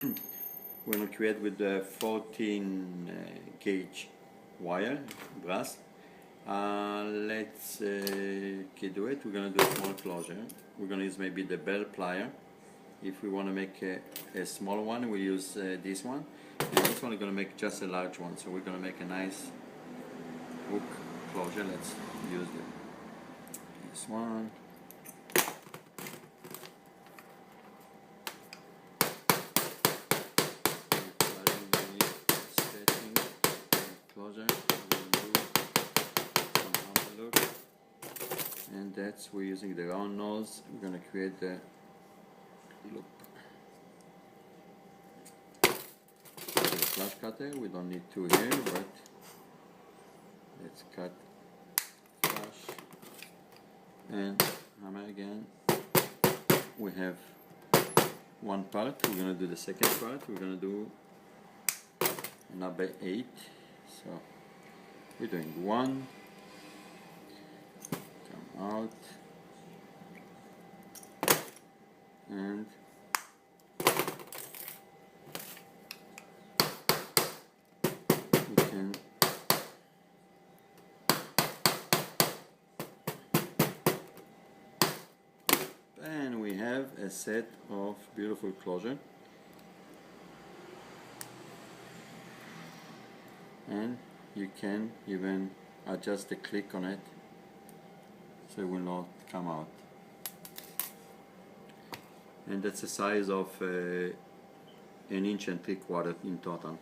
We're going to create with the 14 gauge wire, brass. Let's do it. We're going to do a small closure. We're going to use maybe the bell plier. If we want to make a small one, we use this one. And this one is going to make just a large one. So we're going to make a nice hook closure. Let's use this one. Closure. And that's, we're using the round nose. We're going to create the loop. With a flash cutter, we don't need two here, but let's cut flash and hammer again. We have one part. We're going to do the second part. We're going to do number 8. So we're doing 1, come out, and we can and we have a set of beautiful closure. And you can even adjust the click on it so it will not come out. And that's the size of 1.75 inches in total.